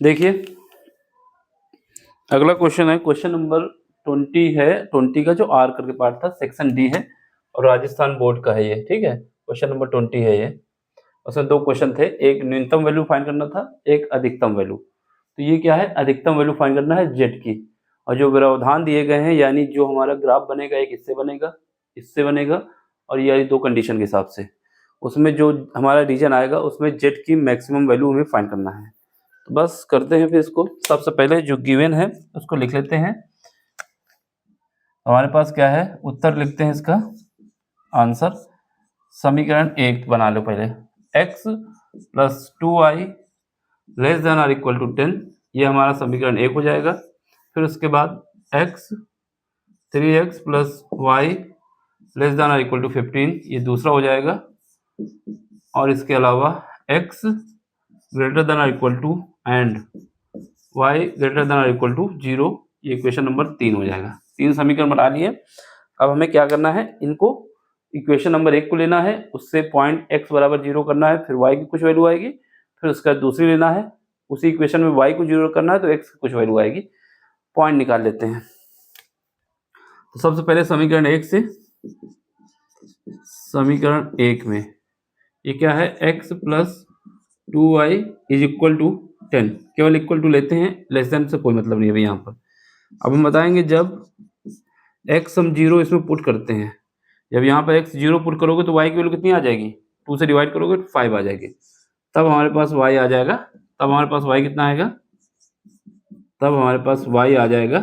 देखिए अगला क्वेश्चन है, क्वेश्चन नंबर 20 है। 20 का जो आर करके पार्ट था, सेक्शन डी है और राजस्थान बोर्ड का है ये, ठीक है। क्वेश्चन नंबर 20 है ये। उसमें दो क्वेश्चन थे, एक न्यूनतम वैल्यू फाइंड करना था, एक अधिकतम वैल्यू। तो ये क्या है, अधिकतम वैल्यू फाइंड करना है जेड की। और जो व्यवधान दिए गए हैं, यानी जो हमारा ग्राफ बनेगा, एक इससे बनेगा, इससे बनेगा, और ये दो कंडीशन के हिसाब से उसमें जो हमारा रीजन आएगा उसमें जेड की मैक्सिमम वैल्यू हमें फाइंड करना है। तो बस करते हैं फिर इसको। सबसे पहले जो गिवन है उसको लिख लेते हैं। हमारे पास क्या है, उत्तर लिखते हैं इसका आंसर। समीकरण 1 बना लो पहले, x plus 2y less than or equal to 10, ये हमारा समीकरण 1 हो जाएगा। फिर उसके बाद x 3x plus y less than or equal to 15, ये दूसरा हो जाएगा। और इसके अलावा x greater than or equal to and y greater than or equal to 0, ये इक्वेशन नंबर 3 हो जाएगा। 3 समीकरण बना लिए। अब हमें क्या करना है, इनको इक्वेशन नंबर 1 को लेना है, उससे पॉइंट x बराबर 0 करना है, फिर y की कुछ वैल्यू आएगी, फिर उसका दूसरी लेना है, उसी इक्वेशन में y को 0 करना है तो x की कुछ वैल्यू आएगी, पॉइंट निकाल लेते हैं। तो सबसे पहले समीकरण 1 से, समीकरण 1 में ये क्या है, x plus 2y is equal to 10, केवल इक्वल टू लेते हैं, लेस देन से कोई मतलब नहीं है यहाँ पर। अब हम बताएंगे जब x हम 0 इसमें पुट करते हैं, जब यहाँ पर x 0 पुट करोगे तो y की वैल्यू कितनी आ जाएगी, 2 से डिवाइड करोगे तो 5 आ जाएगी। तब हमारे पास y आ जाएगा, तब हमारे पास y कितना आएगा, तब हमारे पास y आ जाएगा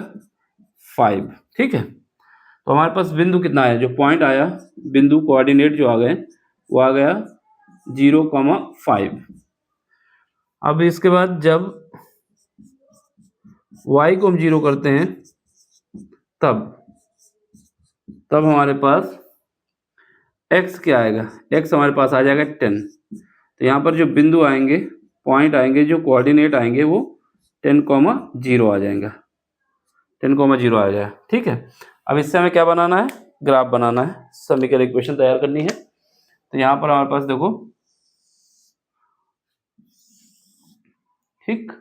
5, ठीक है। तो हमारे पास बिंदु कितना आया, जो पॉइंट आया, बिंदु कोऑर्डिनेट जो आ गए वो आ गया 0,5। अब इसके बाद जब y को हम 0 करते हैं तब हमारे पास x क्या आएगा, x हमारे पास आ जाएगा 10। तो यहाँ पर जो बिंदु आएंगे, पॉइंट आएंगे, जो कोऑर्डिनेट आएंगे वो 10,0 आ जाएगा, 10,0 आ जाएगा, ठीक है। अब इससे हमें क्या बनाना है, ग्राफ बनाना है, समीकरण इक्वेशन तैयार करनी है। तो यहाँ पर हमारे पास देखो, ठीक,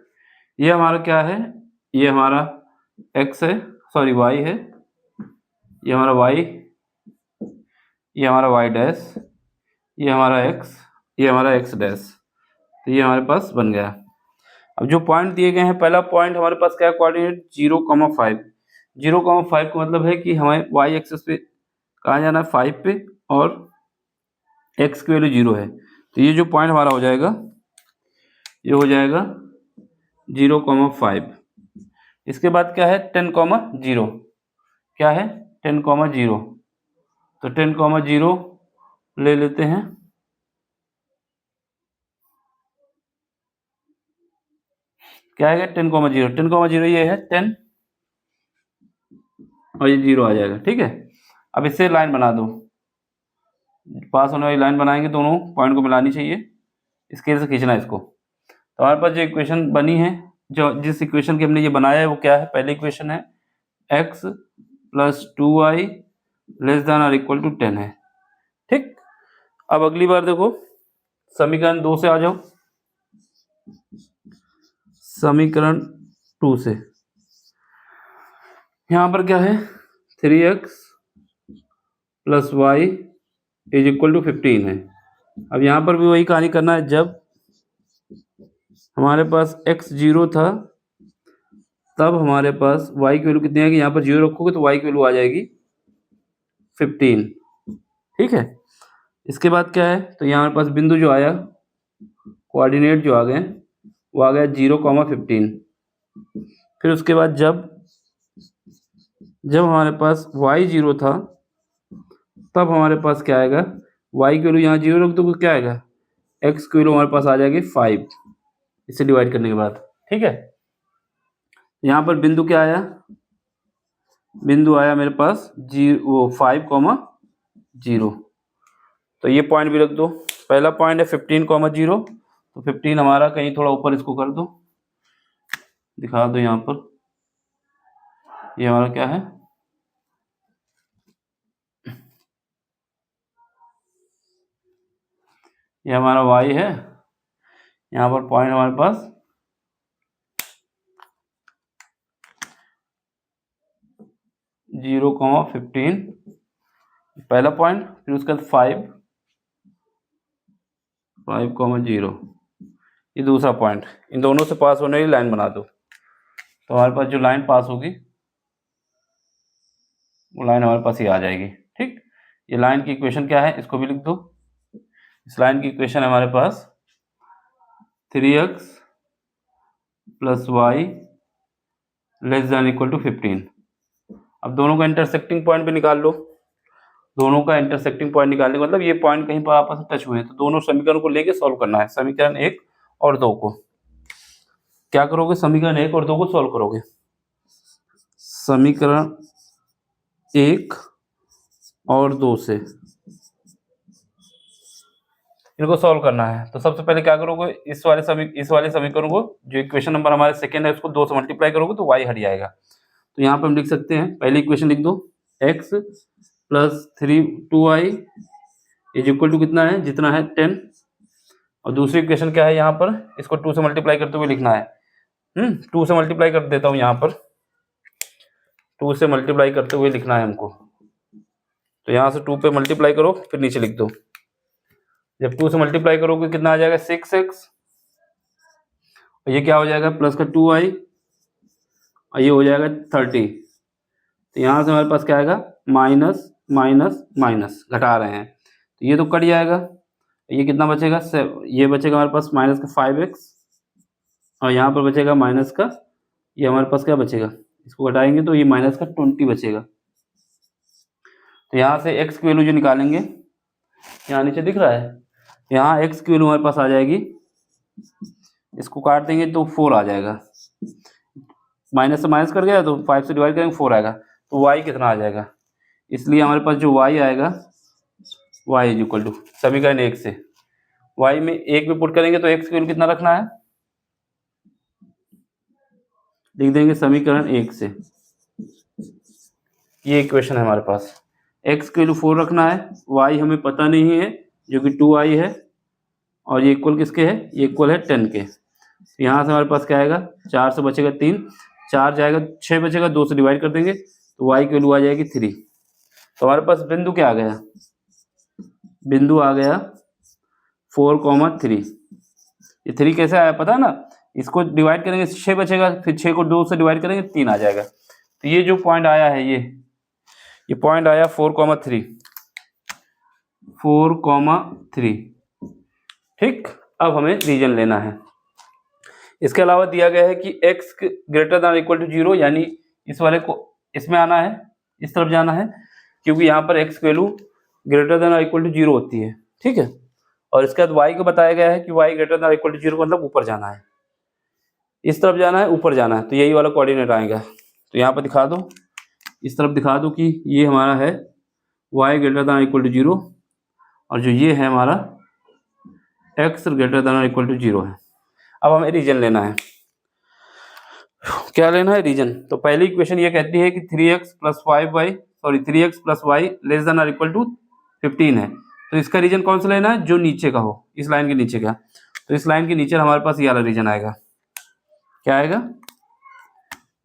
ये हमारा क्या है, ये हमारा x है, सॉरी y है, ये हमारा y, ये हमारा y डैश, ये हमारा x, ये हमारा x डैश। तो ये हमारे पास बन गया। अब जो पॉइंट दिए गए हैं, पहला पॉइंट हमारे पास क्या है, कोऑर्डिनेट 0,5। 0,5 का मतलब है कि हमें y एक्सिस पे कहाँ जाना है, 5 पे, और x की वैल्यू 0 है। तो ये जो पॉइंट हमारा हो जाएगा, ये हो जाएगा 0,5। इसके बाद क्या है, 10,0, क्या है 10,0, तो 10,0 ले लेते हैं। क्या आएगा, 10,0, 10,0 ये है 10 और ये 0 आ जाएगा, ठीक है। अब इससे लाइन बना दो, पास होने वाली लाइन बनाएंगे, दोनों पॉइंट को मिलानी चाहिए, स्केल से खींचना है इसको। तो हमारे पास जो इक्वेशन बनी है, जो जिस इक्वेशन की हमने ये बनाया है वो क्या है, पहली इक्वेशन है x plus 2y less then और इक्वल टू 10 है, ठीक। अब अगली बार देखो, समीकरण 2 से आ जाओ, समीकरण 2 से यहाँ पर क्या है, 3x plus y is equal to 15 है। अब यहाँ पर भी वही कहानी करना है, जब हमारे पास x 0 था तब हमारे पास y की वैल्यू कितनी आएगी, यहाँ पर 0 रखोगे तो y की वैल्यू आ जाएगी 15, ठीक है। इसके बाद क्या है, तो यहाँ हमारे पास बिंदु जो आया, कोऑर्डिनेट जो आ गए वो आ गया 0,15। फिर उसके बाद जब हमारे पास y 0 था तब हमारे पास क्या आएगा, y की वैल्यू यहाँ 0 रख दो, क्या आएगा, x की वैल्यू हमारे पास आ जाएगी 5, इसे डिवाइड करने के बाद, ठीक है। यहाँ पर बिंदु क्या आया, बिंदु आया मेरे पास 5,0। तो ये पॉइंट भी रख दो, पहला पॉइंट है 15,0, तो 15 हमारा कहीं थोड़ा ऊपर इसको कर दो, दिखा दो यहाँ पर, ये हमारा क्या है, ये हमारा y है, यहाँ पर पॉइंट हमारे पास 0,15 पहला पॉइंट, फिर उसके बाद 5,0 ये दूसरा पॉइंट। इन दोनों से पास होने वाली लाइन बना दो। तो हमारे पास जो लाइन पास होगी वो लाइन हमारे पास ये आ जाएगी। ठीक, ये लाइन की इक्वेशन क्या है, इसको भी लिख दो। इस लाइन की इक्वेशन है हमारे पास 3x + y ≤ 15। अब दोनों का इंटरसेक्टिंग पॉइंट भी निकाल लो। दोनों का इंटरसेक्टिंग पॉइंट निकालने का मतलब ये पॉइंट कहीं पर आपस में टच हुए हैं, तो दोनों समीकरण को लेके सॉल्व करना है। समीकरण 1 और 2 को क्या करोगे, समीकरण 1 और 2 को सॉल्व करोगे। समीकरण 1 और 2 से इनको सॉल्व करना है। तो सबसे पहले क्या करोगे, इस वाले समीकरण को, जो इक्वेशन नंबर हमारे सेकेंड है, उसको 2 से मल्टीप्लाई करोगे तो y हट जाएगा। तो यहाँ पे हम लिख सकते हैं, पहली इक्वेशन लिख दो, x + 2y = कितना है, जितना है 10। और दूसरी इक्वेशन क्या है, यहाँ पर इसको 2 से मल्टीप्लाई करते हुए लिखना है। 2 से मल्टीप्लाई कर देता हूँ, यहाँ पर 2 से मल्टीप्लाई करते हुए लिखना है हमको। तो यहाँ से 2 पे मल्टीप्लाई करो, फिर नीचे लिख दो। जब 2 से मल्टीप्लाई करोगे कितना आ जाएगा, 6x। और ये क्या हो जाएगा, प्लस का 2y, और ये हो जाएगा 30। तो यहाँ से हमारे पास क्या आएगा, माइनस माइनस माइनस, घटा रहे हैं तो ये तो कट जाएगा। ये कितना बचेगा, ये बचेगा हमारे पास माइनस का 5x, और यहाँ पर बचेगा माइनस का, ये हमारे पास क्या बचेगा, इसको घटाएंगे तो ये माइनस का 20 बचेगा। तो यहाँ से x की वैल्यू जो निकालेंगे, यहाँ नीचे दिख रहा है, यहाँ x की वैल्यू हमारे पास आ जाएगी, इसको काट देंगे तो 4 आ जाएगा। माइनस से माइनस कर गया तो 5 से डिवाइड करेंगे 4 आएगा। तो y कितना आ जाएगा, इसलिए हमारे पास जो y आएगा, y = समीकरण 1 से y में 1 में पुट करेंगे तो x की वैल्यू कितना रखना है, लिख देंगे समीकरण 1 से। ये इक्वेशन है हमारे पास, x की वैल्यू 4 रखना है, y हमें पता नहीं है जो कि 2y है, और ये इक्वल किसके है, ये इक्वल है 10 के। यहाँ से हमारे पास क्या आएगा, 4 से बचेगा 3, 4 जाएगा 6 बचेगा, 2 से डिवाइड कर देंगे तो y की वैल्यू आ जाएगी 3। तो हमारे पास बिंदु क्या आ गया, बिंदु आ गया 4,3। ये 3 कैसे आया पता है ना, इसको डिवाइड करेंगे 6 बचेगा, फिर 6 को 2 से डिवाइड करेंगे 3 आ जाएगा। तो ये जो पॉइंट आया है, ये पॉइंट आया 4,3। ठीक, अब हमें रीजन लेना है। इसके अलावा दिया गया है कि x > 0, यानी इस वाले को इसमें आना है, इस तरफ जाना है, क्योंकि यहाँ पर x की वैल्यू > 0 होती है। ठीक है, और इसके बाद y को बताया गया है कि y > 0 मतलब ऊपर जाना है, इस तरफ जाना है, ऊपर जाना है, तो यही वाला कोऑर्डिनेट आएगा। तो यहाँ पर दिखा दो, इस तरफ दिखा दो कि ये हमारा है y > 0, और जो ये है हमारा x > 0 है। अब हमें रीजन लेना है। क्या लेना है, रीजन। तो पहली इक्वेशन ये कहती है कि 3x + y ≤ 15 है। तो इसका रीजन कौन सा लेना है, जो नीचे का हो, इस लाइन के नीचे का। तो इस लाइन के नीचे हमारे पास ये वाला रीजन आएगा। क्या आएगा,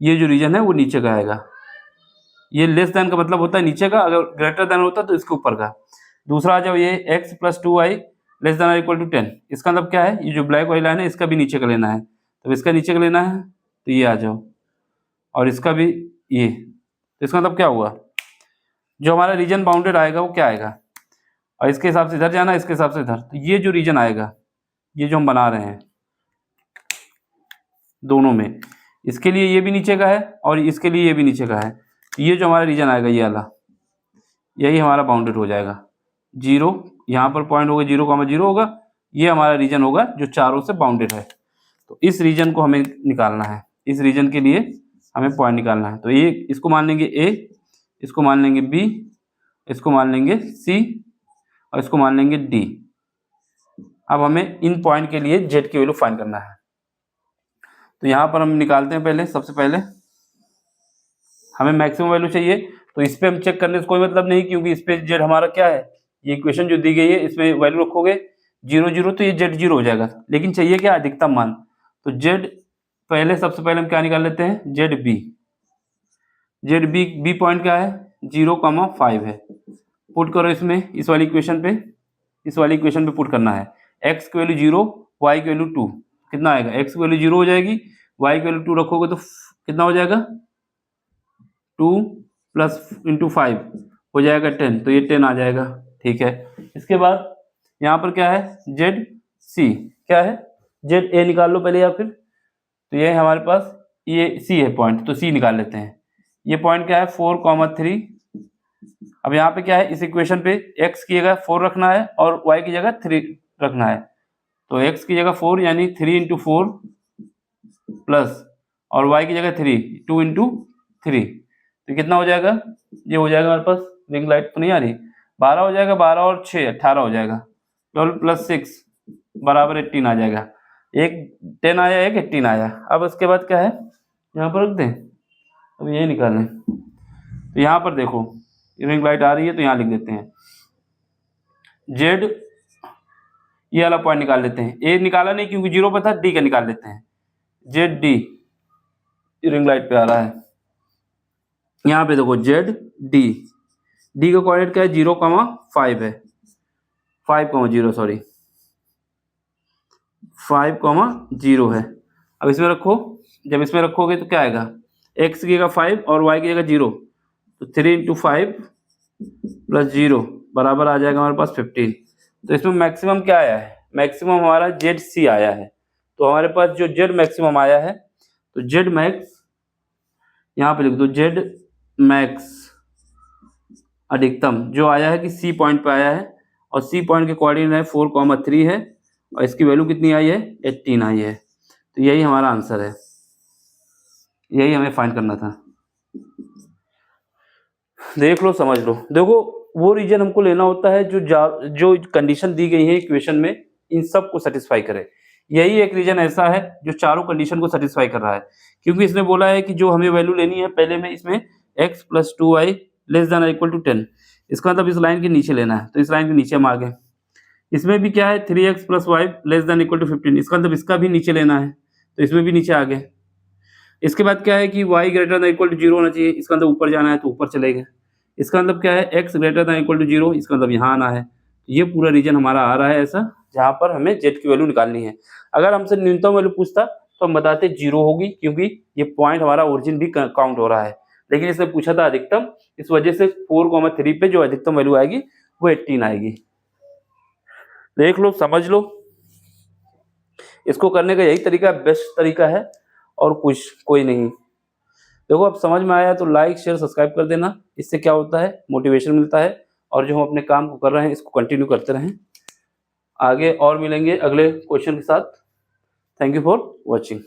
ये जो रीजन है वो नीचे का आएगा। ये लेस देन का मतलब होता है नीचे का, अगर ग्रेटर देन होता तो इसके ऊपर का। दूसरा जब ये x + 2y ≤ 10, इसका मतलब क्या है, ये जो ब्लैक वाली लाइन है इसका भी नीचे का लेना है। तो इसका नीचे का लेना है तो ये आ जाओ, और इसका भी ये। तो इसका मतलब क्या हुआ, जो हमारा रीजन बाउंडेड आएगा वो क्या आएगा, और इसके हिसाब से इधर जाना, इसके हिसाब से इधर। तो ये जो रीजन आएगा, ये जो हम बना रहे हैं दोनों में, इसके लिए ये भी नीचे का है और इसके लिए ये भी नीचे का है। तो ये जो हमारा रीजन आएगा, ये वाला, यही हमारा बाउंडेड हो जाएगा। 0 यहाँ पर पॉइंट होगा, 0,0 होगा, ये हमारा रीजन होगा जो चारों से बाउंडेड है। तो इस रीजन को हमें निकालना है, इस रीजन के लिए हमें पॉइंट निकालना है। तो ये इसको मान लेंगे A, इसको मान लेंगे B, इसको मान लेंगे C, और इसको मान लेंगे D। अब हमें इन पॉइंट के लिए Z की वैल्यू फाइंड करना है। तो यहाँ पर हम निकालते हैं। पहले सबसे पहले हमें मैक्सिमम वैल्यू चाहिए, तो इस पर हम चेक करने से कोई मतलब नहीं, क्योंकि इस पे Z हमारा क्या है, ये इक्वेशन जो दी गई है इसमें वैल्यू रखोगे 0 0 तो ये Z 0 हो जाएगा। लेकिन चाहिए क्या, अधिकतम मान। तो Z पहले, सबसे पहले हम क्या निकाल लेते हैं, ZB। जेड बी पॉइंट क्या है 0,5 है। पुट करो इसमें, इस वाली इक्वेशन पे पुट करना है। एक्स की वैल्यू 0, वाई की वैल्यू 2, कितना आएगा? एक्स की वैल्यू 0 हो जाएगी, वाई की वैल्यू 2 रखोगे तो कितना हो जाएगा? 2 प्लस इंटू 5 हो जाएगा 10, तो ये 10 आ जाएगा। ठीक है, इसके बाद यहाँ पर क्या है? जेड सी क्या है? जेड ए निकाल लो पहले, या फिर तो ये हमारे पास ये सी है पॉइंट, तो सी निकाल लेते हैं। ये पॉइंट क्या है? 4,3। अब यहाँ पे क्या है? इस इक्वेशन पे x की जगह 4 रखना है और y की जगह 3 रखना है। तो x की जगह 4 यानी 3 इंटू 4 प्लस, और y की जगह 3 2 इंटू 3, तो कितना हो जाएगा? ये हो जाएगा हमारे पास, रिंग लाइट तो नहीं आ रही, 12 हो जाएगा, 12 और 6 18 हो जाएगा। 12 प्लस 6 बराबर 18 आ जाएगा। एक 10 आया, एक 18 आया। अब उसके बाद क्या है? यहाँ पर रख दें, अब ये निकालें। तो यहाँ पर देखो रिंग लाइट आ रही है, तो यहाँ लिख देते हैं जेड, ये वाला पॉइंट निकाल लेते हैं। ए निकाला नहीं क्योंकि 0 पे था, डी का निकाल लेते हैं। जेड डी रिंग लाइट पे आ रहा है। यहाँ पे देखो जेड डी, डी का कोऑर्डिनेट क्या है? 0,5 है, 5,0 सॉरी 5,0 है। अब इसमें रखो, जब इसमें रखोगे तो क्या आएगा? x की जगह 5 और y की जगह 0, तो 3 इंटू 5 प्लस 0 बराबर आ जाएगा हमारे पास 15। तो इसमें मैक्सिमम क्या आया है? मैक्सिमम हमारा जेड सी आया है। तो हमारे पास जो जेड मैक्सिमम आया है, तो जेड मैक्स यहाँ पे लिख दो, जेड मैक्स अधिकतम जो आया है कि सी पॉइंट पे आया है, और सी पॉइंट के कोऑर्डिनेट है 4,3 है, और इसकी वैल्यू कितनी आई है? 18 आई है। तो यही हमारा आंसर है, यही हमें फाइंड करना था। देख लो, समझ लो। देखो वो रीजन हमको लेना होता है जो कंडीशन दी गई है इक्वेशन में, इन सब को सेटिस्फाई करे। यही एक रीजन ऐसा है जो चारों कंडीशन को सेटिस्फाई कर रहा है, क्योंकि इसने बोला है कि जो हमें वैल्यू लेनी है पहले में इसमें x plus 2y less than equal to 10, इसका मतलब इस लाइन के नीचे लेना है, तो इस लाइन के नीचे हम आ गए। इसमें भी क्या है? 3x plus y less than equal to 15, इसका मतलब इसका भी नीचे लेना है, तो इसमें भी नीचे आ गए। इसके बाद क्या है कि y greater than equal to 0 होना चाहिए, इसका मतलब ऊपर जाना है, तो ऊपर चले गए। इसका मतलब क्या है? x greater than equal to 0, इसका मतलब यहाँ आना है। ये पूरा रीजन हमारा आ रहा है ऐसा, जहाँ पर हमें z की वैल्यू निकालनी है। अगर हमसे न्यूनतम वैल्यू पूछता तो हम बताते 0 होगी, क्योंकि ये पॉइंट हमारा ओरिजिन भी काउंट हो रहा है। लेकिन इसने पूछा था अधिकतम, इस वजह से 4,3 पे जो अधिकतम वैल्यू आएगी वो 18 आएगी। देख लो, समझ लो, इसको करने का यही तरीका बेस्ट तरीका है, और कुछ कोई नहीं। देखो अब समझ में आया तो लाइक शेयर सब्सक्राइब कर देना। इससे क्या होता है? मोटिवेशन मिलता है, और जो हम अपने काम को कर रहे हैं इसको कंटिन्यू करते रहें। आगे और मिलेंगे अगले क्वेश्चन के साथ। Thank you for watching.